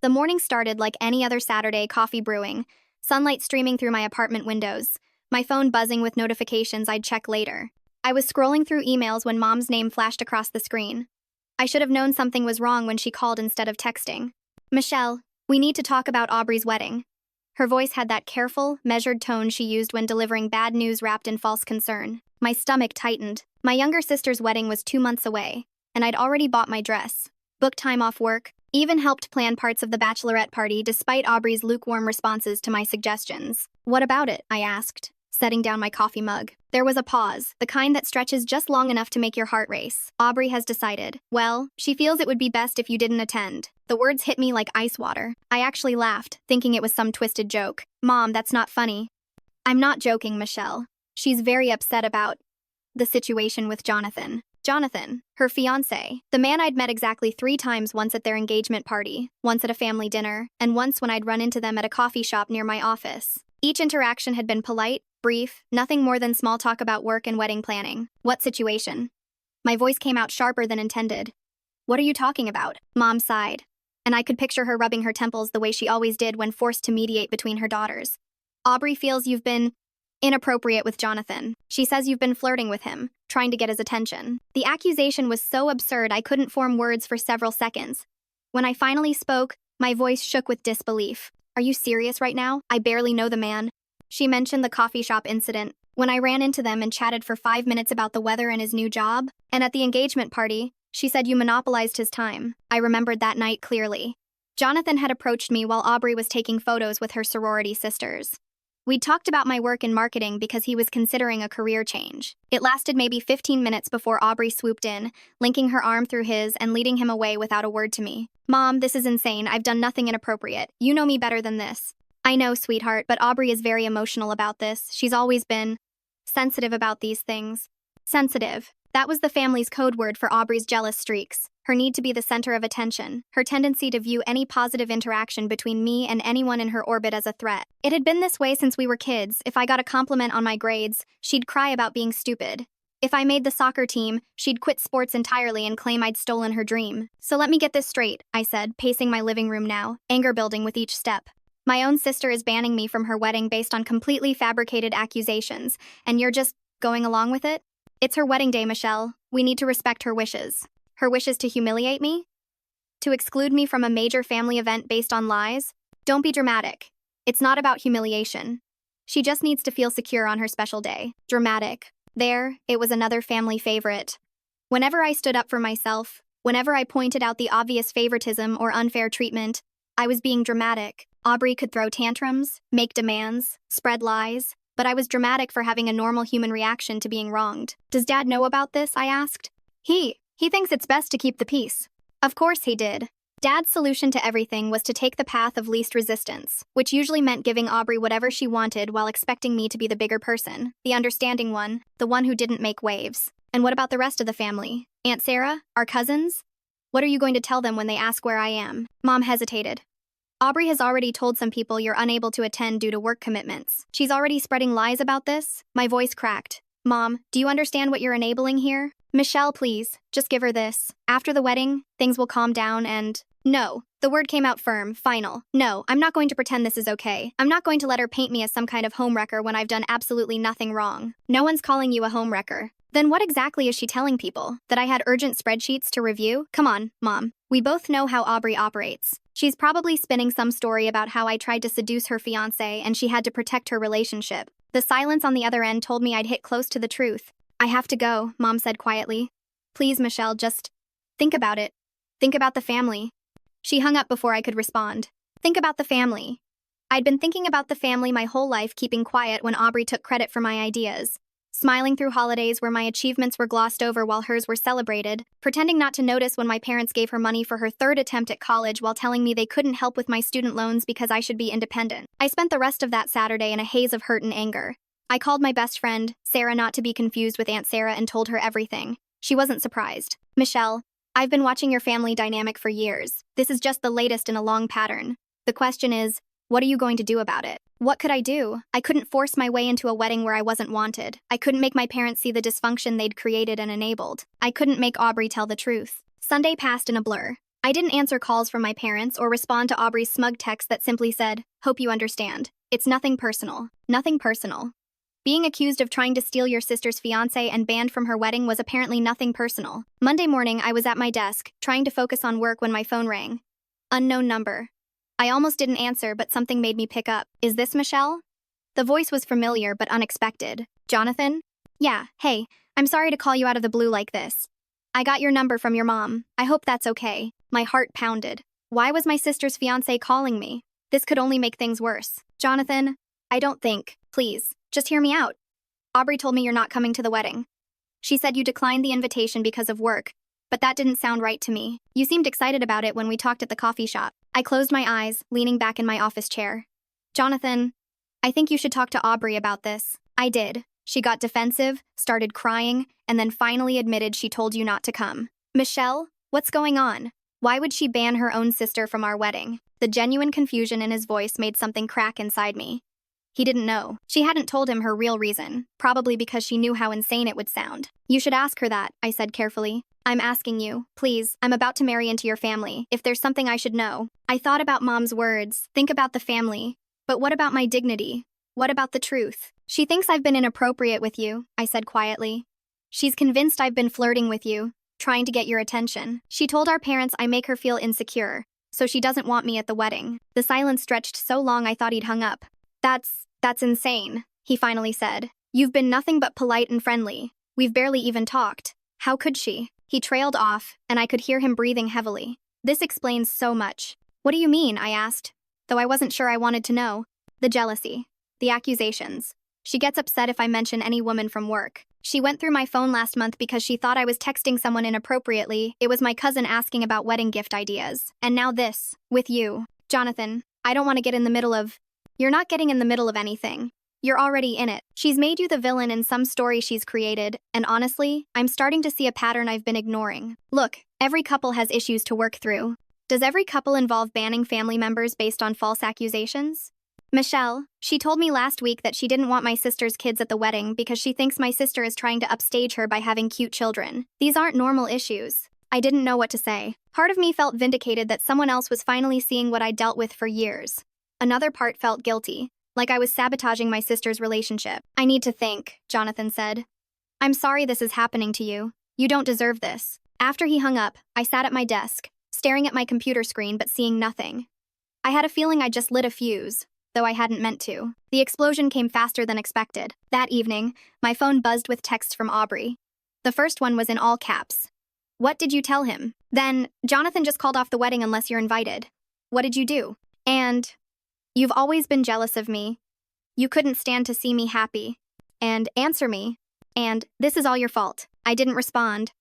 The morning started like any other Saturday, coffee brewing, sunlight streaming through my apartment windows, my phone buzzing with notifications I'd check later. I was scrolling through emails when Mom's name flashed across the screen. I should have known something was wrong when she called instead of texting. "Michelle, we need to talk about Aubrey's wedding." Her voice had that careful, measured tone she used when delivering bad news wrapped in false concern. My stomach tightened. My younger sister's wedding was 2 months away, and I'd already bought my dress, booked time off work, even helped plan parts of the bachelorette party despite Aubrey's lukewarm responses to my suggestions. "What about it?" I asked, setting down my coffee mug. There was a pause, the kind that stretches just long enough to make your heart race. "Aubrey has decided. Well, she feels it would be best if you didn't attend." The words hit me like ice water. I actually laughed, thinking it was some twisted joke. "Mom, that's not funny." "I'm not joking, Michelle. She's very upset about the situation with Jonathan." Jonathan, her fiancé, the man I'd met exactly 3 times, once at their engagement party, once at a family dinner, and once when I'd run into them at a coffee shop near my office. Each interaction had been polite, brief, nothing more than small talk about work and wedding planning. "What situation?" My voice came out sharper than intended. "What are you talking about?" Mom sighed, and I could picture her rubbing her temples the way she always did when forced to mediate between her daughters. "Aubrey feels you've been inappropriate with Jonathan. She says you've been flirting with him, trying to get his attention." The accusation was so absurd I couldn't form words for several seconds. When I finally spoke, my voice shook with disbelief. "Are you serious right now? I barely know the man." She mentioned the coffee shop incident, when I ran into them and chatted for 5 minutes about the weather and his new job, and at the engagement party, she said you monopolized his time. I remembered that night clearly. Jonathan had approached me while Aubrey was taking photos with her sorority sisters. We'd talked about my work in marketing because he was considering a career change. It lasted maybe 15 minutes before Aubrey swooped in, linking her arm through his and leading him away without a word to me. "Mom, this is insane. I've done nothing inappropriate. You know me better than this." "I know, sweetheart, but Aubrey is very emotional about this. She's always been sensitive about these things." Sensitive. That was the family's code word for Aubrey's jealous streaks, her need to be the center of attention, her tendency to view any positive interaction between me and anyone in her orbit as a threat. It had been this way since we were kids. If I got a compliment on my grades, she'd cry about being stupid. If I made the soccer team, she'd quit sports entirely and claim I'd stolen her dream. "So let me get this straight," I said, pacing my living room now, anger building with each step. "My own sister is banning me from her wedding based on completely fabricated accusations, and you're just going along with it? It's her wedding day, Michelle. We need to respect her wishes." Her wishes to humiliate me? To exclude me from a major family event based on lies? Don't be dramatic. It's not about humiliation. She just needs to feel secure on her special day. Dramatic. There, it was another family favorite. Whenever I stood up for myself, whenever I pointed out the obvious favoritism or unfair treatment, I was being dramatic. Aubrey could throw tantrums, make demands, spread lies, but I was dramatic for having a normal human reaction to being wronged. "Does Dad know about this?" I asked. He thinks it's best to keep the peace." Of course he did. Dad's solution to everything was to take the path of least resistance, which usually meant giving Aubrey whatever she wanted while expecting me to be the bigger person, the understanding one, the one who didn't make waves. "And what about the rest of the family? Aunt Sarah? Our cousins? What are you going to tell them when they ask where I am?" Mom hesitated. "Aubrey has already told some people you're unable to attend due to work commitments. She's already spreading lies about this." My voice cracked. "Mom, do you understand what you're enabling here? Michelle, please, just give her this. After the wedding, things will calm down and—" "No." The word came out firm, final. "No, I'm not going to pretend this is okay. I'm not going to let her paint me as some kind of homewrecker when I've done absolutely nothing wrong. No one's calling you a homewrecker." "Then what exactly is she telling people? That I had urgent spreadsheets to review? Come on, Mom. We both know how Aubrey operates. She's probably spinning some story about how I tried to seduce her fiancé and she had to protect her relationship." The silence on the other end told me I'd hit close to the truth. "I have to go," Mom said quietly. "Please, Michelle, just think about it. Think about the family." She hung up before I could respond. Think about the family. I'd been thinking about the family my whole life, keeping quiet when Aubrey took credit for my ideas, smiling through holidays where my achievements were glossed over while hers were celebrated, pretending not to notice when my parents gave her money for her 3rd attempt at college while telling me they couldn't help with my student loans because I should be independent. I spent the rest of that Saturday in a haze of hurt and anger. I called my best friend, Sarah, not to be confused with Aunt Sarah, and told her everything. She wasn't surprised. "Michelle, I've been watching your family dynamic for years. This is just the latest in a long pattern. The question is, what are you going to do about it?" What could I do? I couldn't force my way into a wedding where I wasn't wanted. I couldn't make my parents see the dysfunction they'd created and enabled. I couldn't make Aubrey tell the truth. Sunday passed in a blur. I didn't answer calls from my parents or respond to Aubrey's smug text that simply said, "Hope you understand. It's nothing personal. Nothing personal." Being accused of trying to steal your sister's fiancé and banned from her wedding was apparently nothing personal. Monday morning, I was at my desk, trying to focus on work when my phone rang. Unknown number. I almost didn't answer, but something made me pick up. "Is this Michelle?" The voice was familiar but unexpected. "Jonathan?" "Yeah, hey, I'm sorry to call you out of the blue like this. I got your number from your mom. I hope that's okay." My heart pounded. Why was my sister's fiancé calling me? This could only make things worse. "Jonathan, I don't think. Please, just hear me out. Aubrey told me you're not coming to the wedding. She said you declined the invitation because of work, but that didn't sound right to me. You seemed excited about it when we talked at the coffee shop." I closed my eyes, leaning back in my office chair. "Jonathan, I think you should talk to Aubrey about this." I did. She got defensive, started crying, and then finally admitted she told you not to come. "Michelle, what's going on? Why would she ban her own sister from our wedding?" The genuine confusion in his voice made something crack inside me. He didn't know. She hadn't told him her real reason, probably because she knew how insane it would sound. "You should ask her that," I said carefully. "I'm asking you, please. I'm about to marry into your family. If there's something I should know." I thought about Mom's words, think about the family. But what about my dignity? What about the truth? "She thinks I've been inappropriate with you," I said quietly. "She's convinced I've been flirting with you, trying to get your attention. She told our parents I make her feel insecure, so she doesn't want me at the wedding." The silence stretched so long I thought he'd hung up. That's insane," he finally said. "You've been nothing but polite and friendly. We've barely even talked. How could she?" He trailed off, and I could hear him breathing heavily. "This explains so much." "What do you mean?" I asked, though I wasn't sure I wanted to know. "The jealousy. The accusations. She gets upset if I mention any woman from work. She went through my phone last month because she thought I was texting someone inappropriately. It was my cousin asking about wedding gift ideas. And now this, with you. Jonathan, I don't want to get in the middle of..." "You're not getting in the middle of anything. You're already in it. She's made you the villain in some story she's created, and honestly, I'm starting to see a pattern I've been ignoring. Look, every couple has issues to work through. Does every couple involve banning family members based on false accusations? Michelle, she told me last week that she didn't want my sister's kids at the wedding because she thinks my sister is trying to upstage her by having cute children. These aren't normal issues." I didn't know what to say. Part of me felt vindicated that someone else was finally seeing what I dealt with for years. Another part felt guilty, like I was sabotaging my sister's relationship. "I need to think," Jonathan said. "I'm sorry this is happening to you. You don't deserve this." After he hung up, I sat at my desk, staring at my computer screen but seeing nothing. I had a feeling I just lit a fuse, though I hadn't meant to. The explosion came faster than expected. That evening, my phone buzzed with texts from Aubrey. The first one was in all caps. "What did you tell him?" Then, "Jonathan just called off the wedding unless you're invited. What did you do?" And, "You've always been jealous of me. You couldn't stand to see me happy. And answer me. And this is all your fault." I didn't respond.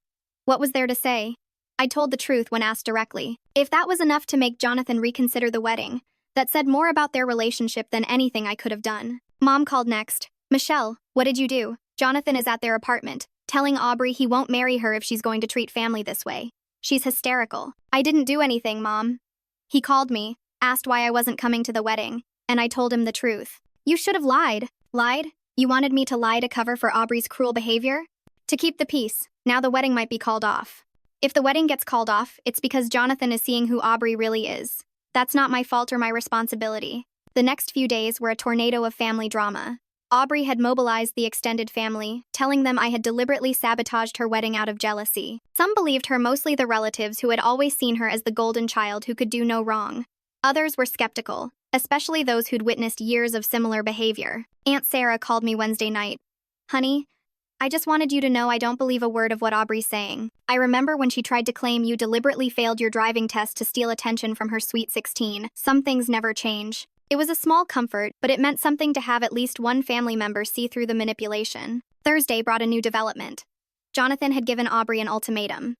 What was there to say? I told the truth when asked directly. If that was enough to make Jonathan reconsider the wedding, that said more about their relationship than anything I could have done. Mom called next. "Michelle, what did you do?" "Jonathan is at their apartment, telling Aubrey he won't marry her if she's going to treat family this way. She's hysterical." "I didn't do anything, Mom." He called me, asked why I wasn't coming to the wedding, and I told him the truth. "You should have lied." "Lied? You wanted me to lie to cover for Aubrey's cruel behavior?" "To keep the peace. Now the wedding might be called off." "If the wedding gets called off, it's because Jonathan is seeing who Aubrey really is. That's not my fault or my responsibility." The next few days were a tornado of family drama. Aubrey had mobilized the extended family, telling them I had deliberately sabotaged her wedding out of jealousy. Some believed her, mostly the relatives who had always seen her as the golden child who could do no wrong. Others were skeptical, especially those who'd witnessed years of similar behavior. Aunt Sarah called me Wednesday night. "Honey, I just wanted you to know I don't believe a word of what Aubrey's saying. I remember when she tried to claim you deliberately failed your driving test to steal attention from her sweet 16. Some things never change." It was a small comfort, but it meant something to have at least one family member see through the manipulation. Thursday brought a new development. Jonathan had given Aubrey an ultimatum.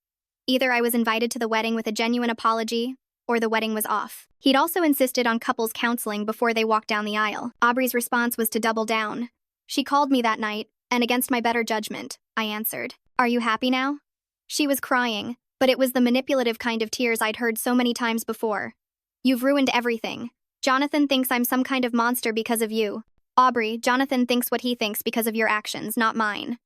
Either I was invited to the wedding with a genuine apology, or the wedding was off. He'd also insisted on couples counseling before they walked down the aisle. Aubrey's response was to double down. She called me that night, and against my better judgment, I answered, "Are you happy now?" She was crying, but it was the manipulative kind of tears I'd heard so many times before. "You've ruined everything. Jonathan thinks I'm some kind of monster because of you. Aubrey, Jonathan thinks what he thinks because of your actions, not mine.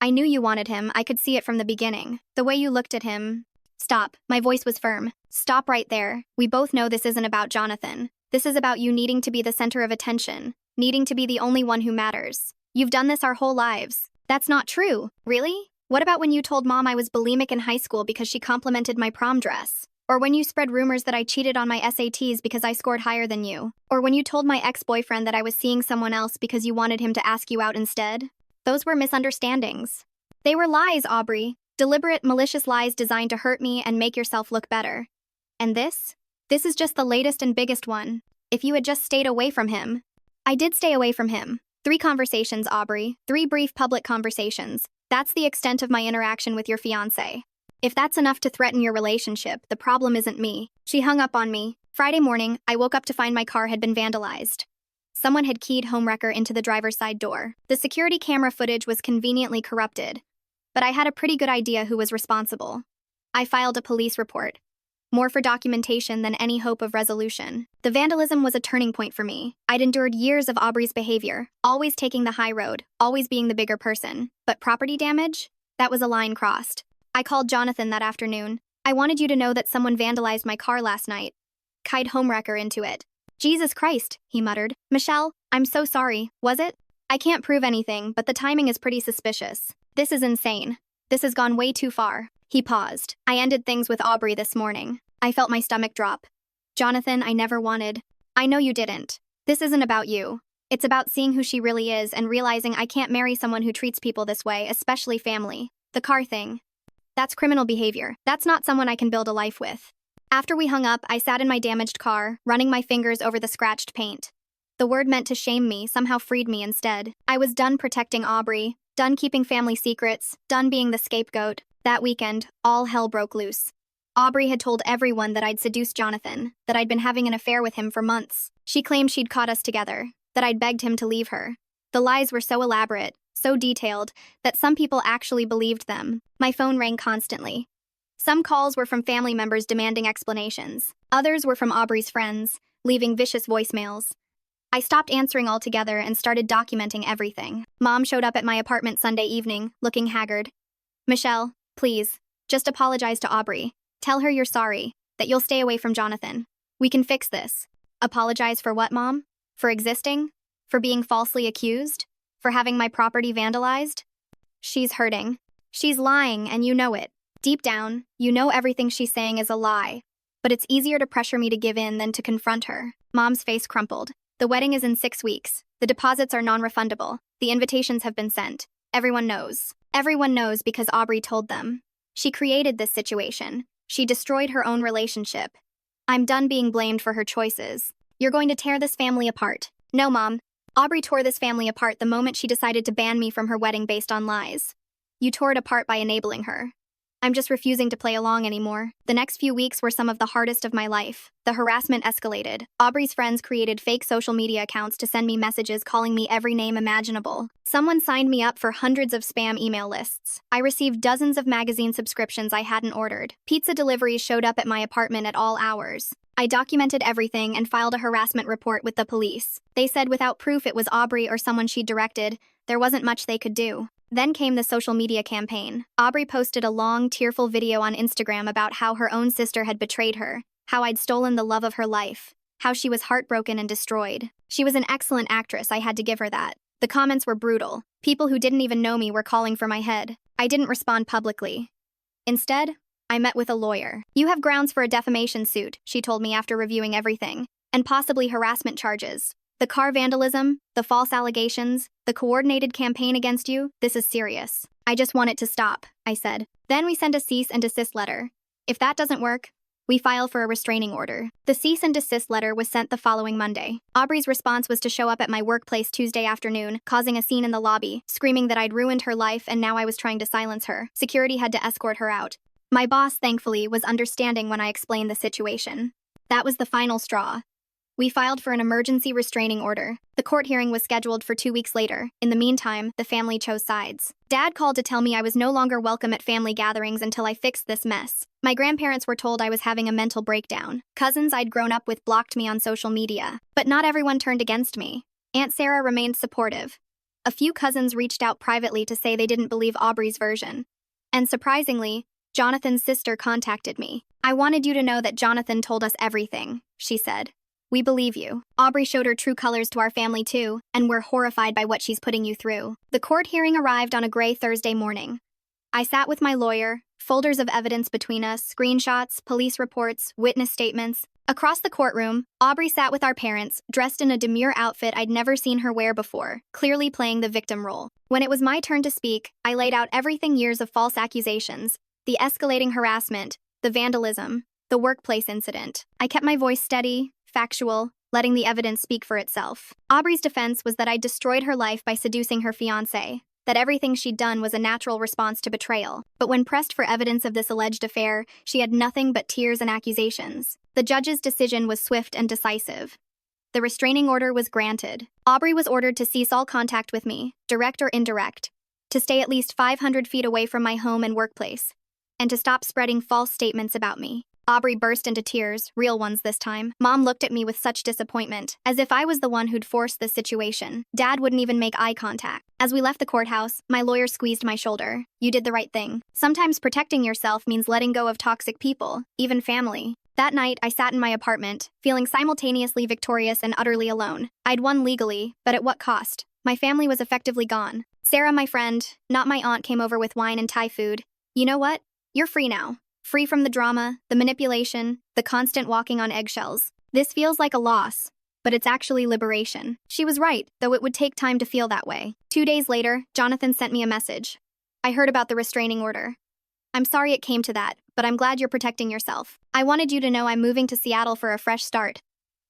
I knew you wanted him, I could see it from the beginning. The way you looked at him, Stop. My voice was firm. Stop right there. We both know this isn't about Jonathan. This is about you needing to be the center of attention, needing to be the only one who matters. You've done this our whole lives. That's not true. Really? What about when you told Mom I was bulimic in high school because she complimented my prom dress? Or when you spread rumors that I cheated on my SATs because I scored higher than you? Or when you told my ex-boyfriend that I was seeing someone else because you wanted him to ask you out instead? Those were misunderstandings. They were lies, Aubrey. Deliberate, malicious lies designed to hurt me and make yourself look better. And this? This is just the latest and biggest one. If you had just stayed away from him. I did stay away from him. 3 conversations, Aubrey. 3 brief public conversations. That's the extent of my interaction with your fiancé. If that's enough to threaten your relationship, the problem isn't me. She hung up on me. Friday morning, I woke up to find my car had been vandalized. Someone had keyed homewrecker into the driver's side door. The security camera footage was conveniently corrupted, but I had a pretty good idea who was responsible. I filed a police report. More for documentation than any hope of resolution. The vandalism was a turning point for me. I'd endured years of Aubrey's behavior, always taking the high road, always being the bigger person. But property damage? That was a line crossed. I called Jonathan that afternoon. I wanted you to know that someone vandalized my car last night. Keyed homewrecker into it. Jesus Christ, he muttered. Michelle, I'm so sorry, was it? I can't prove anything, but the timing is pretty suspicious. This is insane. This has gone way too far. He paused. I ended things with Aubrey this morning. I felt my stomach drop. Jonathan, I never wanted. I know you didn't. This isn't about you. It's about seeing who she really is and realizing I can't marry someone who treats people this way, especially family. The car thing. That's criminal behavior. That's not someone I can build a life with. After we hung up, I sat in my damaged car, running my fingers over the scratched paint. The word meant to shame me somehow freed me instead. I was done protecting Aubrey, done keeping family secrets, done being the scapegoat. That weekend, all hell broke loose. Aubrey had told everyone that I'd seduced Jonathan, that I'd been having an affair with him for months. She claimed she'd caught us together, that I'd begged him to leave her. The lies were so elaborate, so detailed, that some people actually believed them. My phone rang constantly. Some calls were from family members demanding explanations. Others were from Aubrey's friends, leaving vicious voicemails. I stopped answering altogether and started documenting everything. Mom showed up at my apartment Sunday evening, looking haggard. Michelle, please, just apologize to Aubrey. Tell her you're sorry, that you'll stay away from Jonathan. We can fix this. Apologize for what, Mom? For existing? For being falsely accused? For having my property vandalized? She's hurting. She's lying, and you know it. Deep down, you know everything she's saying is a lie. But it's easier to pressure me to give in than to confront her. Mom's face crumpled. The wedding is in 6 weeks. The deposits are non-refundable. The invitations have been sent. Everyone knows. Everyone knows because Aubrey told them. She created this situation. She destroyed her own relationship. I'm done being blamed for her choices. You're going to tear this family apart. No, Mom. Aubrey tore this family apart the moment she decided to ban me from her wedding based on lies. You tore it apart by enabling her. I'm just refusing to play along anymore. The next few weeks were some of the hardest of my life. The harassment escalated. Aubrey's friends created fake social media accounts to send me messages calling me every name imaginable. Someone signed me up for hundreds of spam email lists. I received dozens of magazine subscriptions I hadn't ordered. Pizza deliveries showed up at my apartment at all hours. I documented everything and filed a harassment report with the police. They said without proof it was Aubrey or someone she'd directed, there wasn't much they could do. Then came the social media campaign. Aubrey posted a long, tearful video on Instagram about how her own sister had betrayed her, how I'd stolen the love of her life, how she was heartbroken and destroyed. She was an excellent actress, I had to give her that. The comments were brutal. People who didn't even know me were calling for my head. I didn't respond publicly. Instead, I met with a lawyer. You have grounds for a defamation suit, she told me after reviewing everything, and possibly harassment charges. The car vandalism, the false allegations, the coordinated campaign against you, this is serious. I just want it to stop, I said. Then we send a cease and desist letter. If that doesn't work, we file for a restraining order. The cease and desist letter was sent the following Monday. Aubrey's response was to show up at my workplace Tuesday afternoon, causing a scene in the lobby, screaming that I'd ruined her life and now I was trying to silence her. Security had to escort her out. My boss, thankfully, was understanding when I explained the situation. That was the final straw. We filed for an emergency restraining order. The court hearing was scheduled for 2 weeks later. In the meantime, the family chose sides. Dad called to tell me I was no longer welcome at family gatherings until I fixed this mess. My grandparents were told I was having a mental breakdown. Cousins I'd grown up with blocked me on social media. But not everyone turned against me. Aunt Sarah remained supportive. A few cousins reached out privately to say they didn't believe Aubrey's version. And surprisingly, Jonathan's sister contacted me. I wanted you to know that Jonathan told us everything, she said. We believe you. Aubrey showed her true colors to our family too, and we're horrified by what she's putting you through. The court hearing arrived on a gray Thursday morning. I sat with my lawyer, folders of evidence between us, screenshots, police reports, witness statements. Across the courtroom, Aubrey sat with our parents, dressed in a demure outfit I'd never seen her wear before, clearly playing the victim role. When it was my turn to speak, I laid out everything: years of false accusations, the escalating harassment, the vandalism, the workplace incident. I kept my voice steady, factual, letting the evidence speak for itself. Aubrey's defense was that I destroyed her life by seducing her fiancé, that everything she'd done was a natural response to betrayal. But when pressed for evidence of this alleged affair, she had nothing but tears and accusations. The judge's decision was swift and decisive. The restraining order was granted. Aubrey was ordered to cease all contact with me, direct or indirect, to stay at least 500 feet away from my home and workplace, and to stop spreading false statements about me. Aubrey burst into tears, real ones this time. Mom looked at me with such disappointment, as if I was the one who'd forced this situation. Dad wouldn't even make eye contact. As we left the courthouse, my lawyer squeezed my shoulder. You did the right thing. Sometimes protecting yourself means letting go of toxic people, even family. That night, I sat in my apartment, feeling simultaneously victorious and utterly alone. I'd won legally, but at what cost? My family was effectively gone. Sarah, my friend, not my aunt, came over with wine and Thai food. You know what? You're free now. Free from the drama, the manipulation, the constant walking on eggshells. This feels like a loss, but it's actually liberation. She was right, though it would take time to feel that way. 2 days later, Jonathan sent me a message. I heard about the restraining order. I'm sorry it came to that, but I'm glad you're protecting yourself. I wanted you to know I'm moving to Seattle for a fresh start.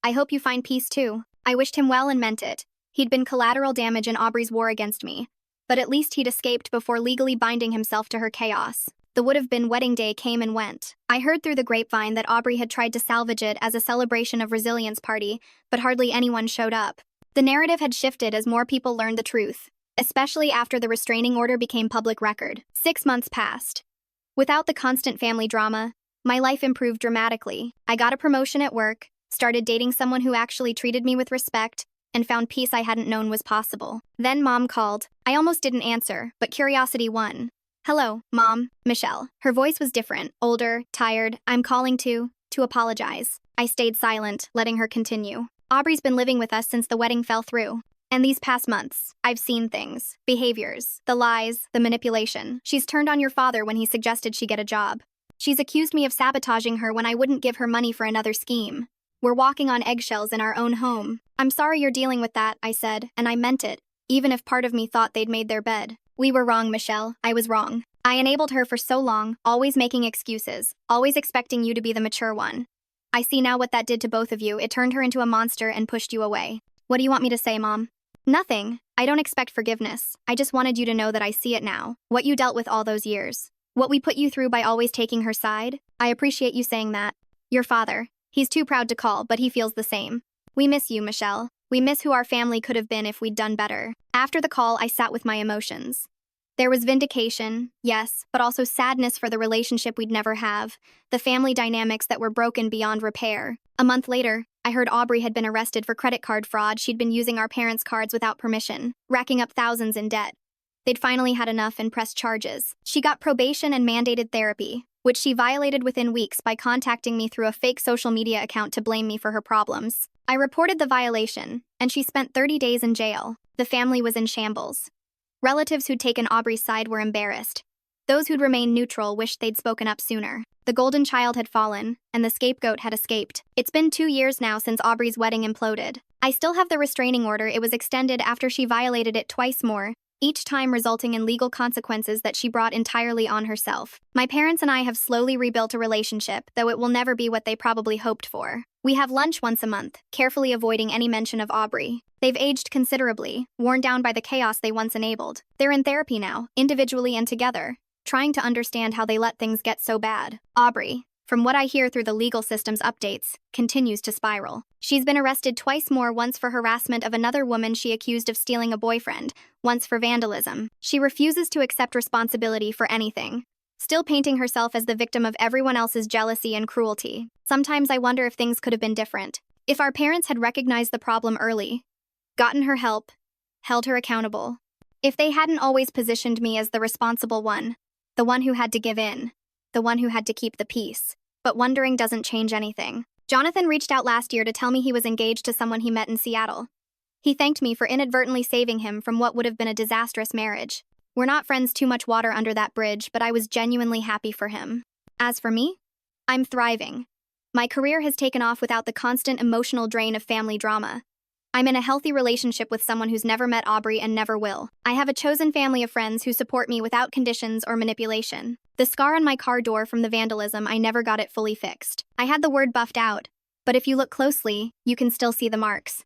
I hope you find peace too. I wished him well and meant it. He'd been collateral damage in Aubrey's war against me, but at least he'd escaped before legally binding himself to her chaos. The would-have-been wedding day came and went. I heard through the grapevine that Aubrey had tried to salvage it as a celebration of resilience party, but hardly anyone showed up. The narrative had shifted as more people learned the truth, especially after the restraining order became public record. 6 months passed. Without the constant family drama, my life improved dramatically. I got a promotion at work, started dating someone who actually treated me with respect, and found peace I hadn't known was possible. Then Mom called. I almost didn't answer, but curiosity won. Hello, Mom, Michelle. Her voice was different, older, tired. I'm calling to apologize. I stayed silent, letting her continue. Aubrey's been living with us since the wedding fell through. And these past months, I've seen things, behaviors, the lies, the manipulation. She's turned on your father when he suggested she get a job. She's accused me of sabotaging her when I wouldn't give her money for another scheme. We're walking on eggshells in our own home. I'm sorry you're dealing with that, I said, and I meant it, even if part of me thought they'd made their bed. We were wrong, Michelle. I was wrong. I enabled her for so long, always making excuses, always expecting you to be the mature one. I see now what that did to both of you. It turned her into a monster and pushed you away. What do you want me to say, Mom? Nothing. I don't expect forgiveness. I just wanted you to know that I see it now. What you dealt with all those years. What we put you through by always taking her side. I appreciate you saying that. Your father. He's too proud to call, but he feels the same. We miss you, Michelle. We miss who our family could have been if we'd done better. After the call, I sat with my emotions. There was vindication, yes, but also sadness for the relationship we'd never have, the family dynamics that were broken beyond repair. A month later, I heard Aubrey had been arrested for credit card fraud. She'd been using our parents' cards without permission, racking up thousands in debt. They'd finally had enough and pressed charges. She got probation and mandated therapy, which she violated within weeks by contacting me through a fake social media account to blame me for her problems. I reported the violation, and she spent 30 days in jail. The family was in shambles. Relatives who'd taken Aubrey's side were embarrassed. Those who'd remained neutral wished they'd spoken up sooner. The golden child had fallen, and the scapegoat had escaped. It's been 2 years now since Aubrey's wedding imploded. I still have the restraining order. It was extended after she violated it twice more, each time resulting in legal consequences that she brought entirely on herself. My parents and I have slowly rebuilt a relationship, though it will never be what they probably hoped for. We have lunch once a month, carefully avoiding any mention of Aubrey. They've aged considerably, worn down by the chaos they once enabled. They're in therapy now, individually and together, trying to understand how they let things get so bad. Aubrey, from what I hear through the legal system's updates, continues to spiral. She's been arrested twice more, once for harassment of another woman she accused of stealing a boyfriend, once for vandalism. She refuses to accept responsibility for anything, still painting herself as the victim of everyone else's jealousy and cruelty. Sometimes I wonder if things could have been different. If our parents had recognized the problem early, gotten her help, held her accountable. If they hadn't always positioned me as the responsible one, the one who had to give in, the one who had to keep the peace. But wondering doesn't change anything. Jonathan reached out last year to tell me he was engaged to someone he met in Seattle. He thanked me for inadvertently saving him from what would have been a disastrous marriage. We're not friends, too much water under that bridge, but I was genuinely happy for him. As for me, I'm thriving. My career has taken off without the constant emotional drain of family drama. I'm in a healthy relationship with someone who's never met Aubrey and never will. I have a chosen family of friends who support me without conditions or manipulation. The scar on my car door from the vandalism, I never got it fully fixed. I had the word buffed out, but if you look closely, you can still see the marks.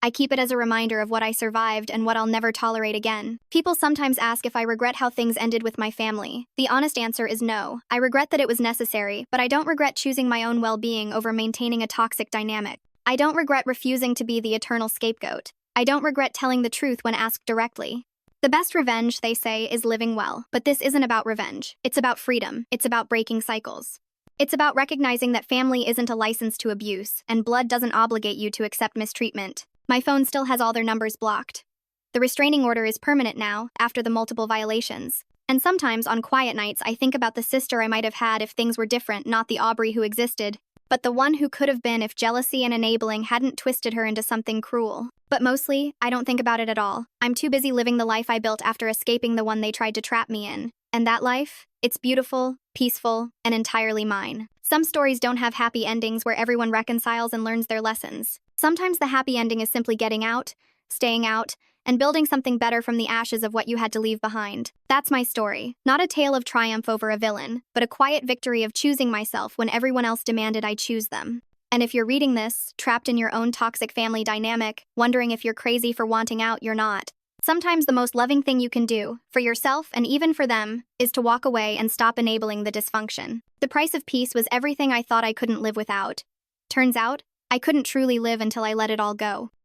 I keep it as a reminder of what I survived and what I'll never tolerate again. People sometimes ask if I regret how things ended with my family. The honest answer is no. I regret that it was necessary, but I don't regret choosing my own well-being over maintaining a toxic dynamic. I don't regret refusing to be the eternal scapegoat. I don't regret telling the truth when asked directly. The best revenge, they say, is living well. But this isn't about revenge. It's about freedom. It's about breaking cycles. It's about recognizing that family isn't a license to abuse, and blood doesn't obligate you to accept mistreatment. My phone still has all their numbers blocked. The restraining order is permanent now, after the multiple violations. And sometimes, on quiet nights, I think about the sister I might have had if things were different, not the Aubrey who existed, but the one who could have been if jealousy and enabling hadn't twisted her into something cruel. But mostly, I don't think about it at all. I'm too busy living the life I built after escaping the one they tried to trap me in. And that life? It's beautiful, peaceful, and entirely mine. Some stories don't have happy endings where everyone reconciles and learns their lessons. Sometimes the happy ending is simply getting out, staying out, and building something better from the ashes of what you had to leave behind. That's my story. Not a tale of triumph over a villain, but a quiet victory of choosing myself when everyone else demanded I choose them. And if you're reading this, trapped in your own toxic family dynamic, wondering if you're crazy for wanting out, you're not. Sometimes the most loving thing you can do, for yourself and even for them, is to walk away and stop enabling the dysfunction. The price of peace was everything I thought I couldn't live without. Turns out, I couldn't truly live until I let it all go.